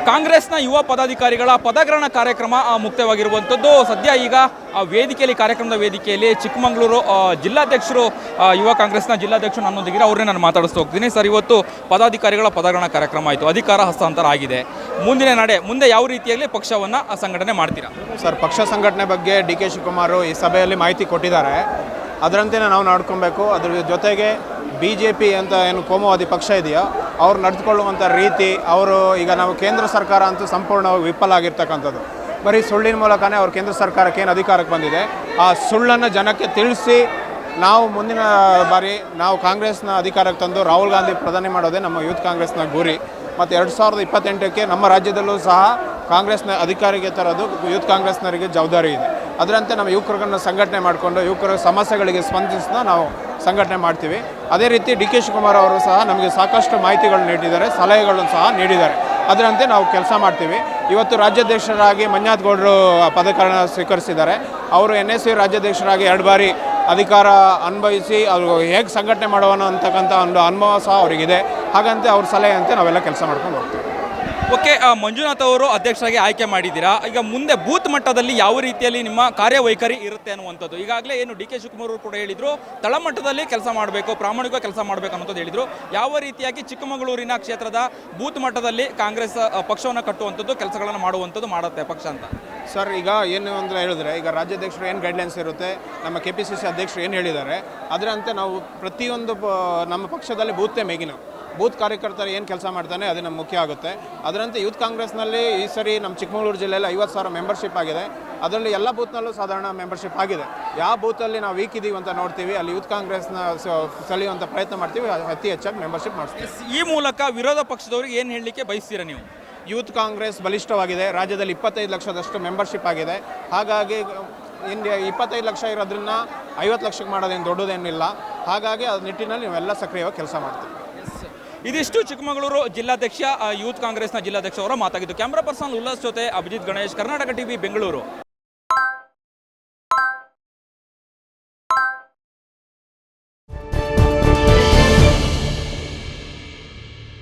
ಕಾಂಗ್ರೆಸ್ನ ಯುವ ಪದಾಧಿಕಾರಿಗಳ ಪದಗ್ರಹಣ ಕಾರ್ಯಕ್ರಮ ಮುಕ್ತವಾಗಿರುವಂಥದ್ದು. ಸದ್ಯ ಈಗ ವೇದಿಕೆಯಲ್ಲಿ ಕಾರ್ಯಕ್ರಮದ ವೇದಿಕೆಯಲ್ಲಿ ಚಿಕ್ಕಮಗಳೂರು ಜಿಲ್ಲಾಧ್ಯಕ್ಷರು ಯುವ ಕಾಂಗ್ರೆಸ್ನ ಜಿಲ್ಲಾಧ್ಯಕ್ಷರು ನನ್ನೊಂದಿಗೆ ಅವ್ರನ್ನೇ ನಾನು ಮಾತಾಡಿಸ್ತಾ ಹೋಗ್ತೀನಿ. ಸರ್, ಇವತ್ತು ಪದಾಧಿಕಾರಿಗಳ ಪದಗ್ರಹಣ ಕಾರ್ಯಕ್ರಮ ಆಯಿತು, ಅಧಿಕಾರ ಹಸ್ತಾಂತರ ಆಗಿದೆ. ಮುಂದೆ ಯಾವ ರೀತಿಯಲ್ಲಿ ಪಕ್ಷವನ್ನು ಸಂಘಟನೆ ಮಾಡ್ತೀರಾ? ಸರ್, ಪಕ್ಷ ಸಂಘಟನೆ ಬಗ್ಗೆ ಡಿ ಕೆ ಶಿವಕುಮಾರ್ ಈ ಸಭೆಯಲ್ಲಿ ಮಾಹಿತಿ ಕೊಟ್ಟಿದ್ದಾರೆ. ಅದರಂತೆ ನಾವು ನಡ್ಕೊಬೇಕು. ಅದ್ರ ಜೊತೆಗೆ BJP ಅಂತ ಏನು ಕೋಮುವಾದಿ ಪಕ್ಷ ಇದೆಯೋ ಅವ್ರು ನಡೆದುಕೊಳ್ಳುವಂಥ ರೀತಿ, ಅವರು ಈಗ ನಾವು ಕೇಂದ್ರ ಸರ್ಕಾರ ಅಂತೂ ಸಂಪೂರ್ಣವಾಗಿ ವಿಫಲ ಆಗಿರ್ತಕ್ಕಂಥದ್ದು. ಬರೀ ಸುಳ್ಳಿನ ಮೂಲಕನೇ ಅವ್ರು ಕೇಂದ್ರ ಸರ್ಕಾರಕ್ಕೆ ಏನು ಅಧಿಕಾರಕ್ಕೆ ಬಂದಿದೆ ಆ ಸುಳ್ಳನ್ನು ಜನಕ್ಕೆ ತಿಳಿಸಿ ನಾವು ಮುಂದಿನ ಬಾರಿ ನಾವು ಕಾಂಗ್ರೆಸ್ನ ಅಧಿಕಾರಕ್ಕೆ ತಂದು ರಾಹುಲ್ ಗಾಂಧಿ ಪ್ರಧಾನಿ ಮಾಡೋದೇ ನಮ್ಮ ಯೂತ್ ಕಾಂಗ್ರೆಸ್ನ ಗುರಿ. ಮತ್ತು 2028ಕ್ಕೆ ನಮ್ಮ ರಾಜ್ಯದಲ್ಲೂ ಸಹ ಕಾಂಗ್ರೆಸ್ನ ಅಧಿಕಾರಿಗೆ ತರೋದು ಯೂತ್ ಕಾಂಗ್ರೆಸ್ನವರಿಗೆ ಜವಾಬ್ದಾರಿ ಇದೆ. ಅದರಂತೆ ನಮ್ಮ ಯುವಕರನ್ನು ಸಂಘಟನೆ ಮಾಡಿಕೊಂಡು ಯುವಕರ ಸಮಸ್ಯೆಗಳಿಗೆ ಸ್ಪಂದಿಸಿದ ನಾವು ಸಂಘಟನೆ ಮಾಡ್ತೀವಿ. ಅದೇ ರೀತಿ ಡಿ ಕೆ ಶಿವಕುಮಾರ್ ಅವರು ಸಹ ನಮಗೆ ಸಾಕಷ್ಟು ಮಾಹಿತಿಗಳು ನೀಡಿದ್ದಾರೆ, ಸಲಹೆಗಳನ್ನು ಸಹ ನೀಡಿದ್ದಾರೆ. ಅದರಂತೆ ನಾವು ಕೆಲಸ ಮಾಡ್ತೀವಿ. ಇವತ್ತು ರಾಜ್ಯಾಧ್ಯಕ್ಷರಾಗಿ ಮಂಜುನಾಥ್ ಗೌಡರು ಪದಗ್ರಹಣ ಸ್ವೀಕರಿಸಿದ್ದಾರೆ. ಅವರು NSU ರಾಜ್ಯಾಧ್ಯಕ್ಷರಾಗಿ 2 ಬಾರಿ ಅಧಿಕಾರ ಅನುಭವಿಸಿ ಅವರು ಹೇಗೆ ಸಂಘಟನೆ ಮಾಡೋಣ ಅಂತಕ್ಕಂಥ ಒಂದು ಅನುಭವ ಸಹ ಅವರಿಗಿದೆ. ಹಾಗಂತೆ ಅವ್ರ ಸಲಹೆಯಂತೆ ನಾವೆಲ್ಲ ಕೆಲಸ ಮಾಡ್ಕೊಂಡು ಹೋಗ್ತೀವಿ. ಓಕೆ, ಮಂಜುನಾಥ್ ಅವರು ಅಧ್ಯಕ್ಷರಾಗಿ ಆಯ್ಕೆ ಮಾಡಿದ್ದೀರಾ. ಈಗ ಮುಂದೆ ಬೂತ್ ಮಟ್ಟದಲ್ಲಿ ಯಾವ ರೀತಿಯಲ್ಲಿ ನಿಮ್ಮ ಕಾರ್ಯವೈಖರಿ ಇರುತ್ತೆ ಅನ್ನುವಂಥದ್ದು ಈಗಾಗಲೇ ಏನು ಡಿ ಕೆ ಶಿವಕುಮಾರ್ ಅವರು ಕೂಡ ಹೇಳಿದರು, ತಳಮಟ್ಟದಲ್ಲಿ ಕೆಲಸ ಮಾಡಬೇಕು, ಪ್ರಾಮಾಣಿಕ ಕೆಲಸ ಮಾಡಬೇಕು ಅನ್ನೋದು ಹೇಳಿದರು. ಯಾವ ರೀತಿಯಾಗಿ ಚಿಕ್ಕಮಗಳೂರಿನ ಕ್ಷೇತ್ರದ ಬೂತ್ ಮಟ್ಟದಲ್ಲಿ ಕಾಂಗ್ರೆಸ್ ಪಕ್ಷವನ್ನು ಕಟ್ಟುವಂಥದ್ದು, ಕೆಲಸಗಳನ್ನು ಮಾಡುವಂಥದ್ದು ಮಾಡುತ್ತೆ ಪಕ್ಷ ಅಂತ? ಸರ್, ಈಗ ಏನು ಅಂತ ಹೇಳಿದ್ರೆ, ಈಗ ರಾಜ್ಯಾಧ್ಯಕ್ಷರು ಏನು ಗೈಡ್ಲೈನ್ಸ್ ಇರುತ್ತೆ, ನಮ್ಮ KPCC ಅಧ್ಯಕ್ಷರು ಏನು ಹೇಳಿದ್ದಾರೆ ಅದರಂತೆ ನಾವು ಪ್ರತಿಯೊಂದು ನಮ್ಮ ಪಕ್ಷದಲ್ಲಿ ಬೂತೇ ಮೇಗಿನ ಬೂತ್ ಕಾರ್ಯಕರ್ತರು ಏನು ಕೆಲಸ ಮಾಡ್ತಾನೆ ಅದು ನಮ್ಮ ಮುಖ್ಯ ಆಗುತ್ತೆ. ಅದರಂತೆ ಯೂತ್ ಕಾಂಗ್ರೆಸ್ನಲ್ಲಿ ಈ ಸರಿ ನಮ್ಮ ಚಿಕ್ಕಮಗಳೂರು ಜಿಲ್ಲೆಯಲ್ಲಿ 50,000 ಮೆಂಬರ್ಶಿಪ್ ಆಗಿದೆ. ಅದರಲ್ಲಿ ಎಲ್ಲ ಬೂತ್ನಲ್ಲೂ ಸಾಧಾರಣ ಮೆಂಬರ್ಶಿಪ್ ಆಗಿದೆ. ಯಾವ ಬೂತಲ್ಲಿ ನಾವು ವೀಕ್ ಇದ್ದೀವಿ ಅಂತ ನೋಡ್ತೀವಿ, ಅಲ್ಲಿ ಯೂತ್ ಕಾಂಗ್ರೆಸ್ನ ಸೆಳೆಯುವಂಥ ಪ್ರಯತ್ನ ಮಾಡ್ತೀವಿ, ಅತಿ ಹೆಚ್ಚಾಗಿ ಮೆಂಬರ್ಶಿಪ್ ಮಾಡಿಸ್ತೀವಿ. ಈ ಮೂಲಕ ವಿರೋಧ ಪಕ್ಷದವರಿಗೆ ಏನು ಹೇಳಲಿಕ್ಕೆ ಬಯಸ್ತೀರಾ ನೀವು? ಯೂತ್ ಕಾಂಗ್ರೆಸ್ ಬಲಿಷ್ಠವಾಗಿದೆ. ರಾಜ್ಯದಲ್ಲಿ 25 ಲಕ್ಷದಷ್ಟು ಮೆಂಬರ್ಶಿಪ್ ಆಗಿದೆ. ಹಾಗಾಗಿ ಇಂಡಿಯ 25 ಲಕ್ಷ ಇರೋದ್ರಿಂದ 50 ಲಕ್ಷಕ್ಕೆ ಮಾಡೋದೇನು ದೊಡ್ಡದೇನಿಲ್ಲ. ಹಾಗಾಗಿ ಆ ನಿಟ್ಟಿನಲ್ಲಿ ನಾವೆಲ್ಲ ಸಕ್ರಿಯವಾಗಿ ಕೆಲಸ ಮಾಡ್ತೀವಿ. ಇದಿಷ್ಟು ಚಿಕ್ಕಮಗಳೂರು ಜಿಲ್ಲಾಧ್ಯಕ್ಷ ಯೂತ್ ಕಾಂಗ್ರೆಸ್ನ ಜಿಲ್ಲಾಧ್ಯಕ್ಷ ಅವರ ಮಾತಾಗಿದ್ದು. ಕ್ಯಾಮ್ರಾ ಪರ್ಸನ್ ಉಲ್ಲಾಸ್ ಜೊತೆ ಅಭಿಜಿತ್ ಗಣೇಶ್, ಕರ್ನಾಟಕ TV, ಬೆಂಗಳೂರು.